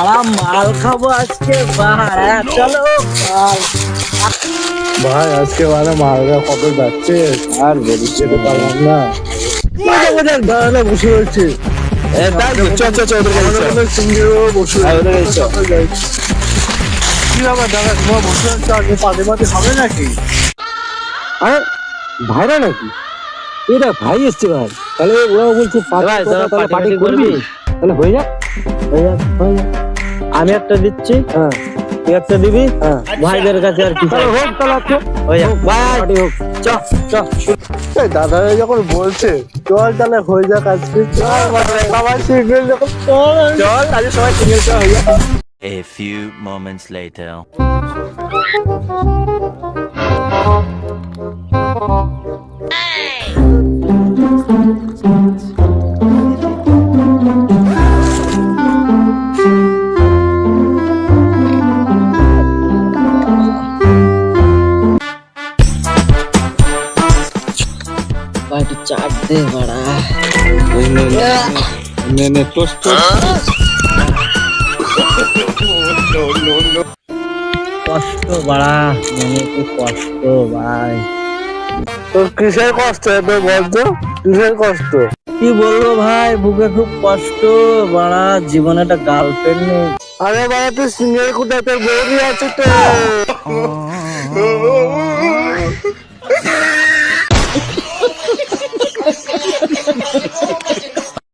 বাড়া মাল খাবো আজকে বাড়া, চলো মাল। ভাই আজকে মানে মালটা কত যাচ্ছে আর বলিস যেতে পারলাম না। দাঁড়ালে বসে রয়েছে কি ব্যাপার দাদা, তোমার বসে রয়েছে আজকে পাতে পাতে হবে নাকি? আরে ভাইরা নাকি? এটা ভাই এসছে ভাই। তাহলে ওরা বলছে ভাই, তোরা পার্টি করবি, তাহলে হয়ে যাক হয়ে যাক হয়ে যাক। আমি একটা দিচ্ছি, হ্যাঁ তুই একটা দিবি। হ্যাঁ ভাইদের কাছে আর কি তাহলে হোক, তাহলে আজকে হয়ে যাক। ভাই পার্টি হোক। চ চ দাদারা যখন বলছে চল তাহলে হয়ে যাক আজকে, চল সবাই সিঙ্গেল যখন চল আজকে সবাই সিঙ্গেল চল হয়ে যাক। A few moments later. ভাই একটু চাট দে বাড়া। নে টোস্ট কষ্ট বাড়া, মনে খুব কষ্ট ভাই। তোর কিসের কষ্ট হবে বলতো, কিসের কষ্ট? কি বলবো ভাই, বুকে খুব কষ্ট বাড়া, জীবনে একটা গার্লফ্রেন্ড নেই। আরে বাবা তুই সিঙ্গেল কোথায়, তোর বৌদি আছে তো।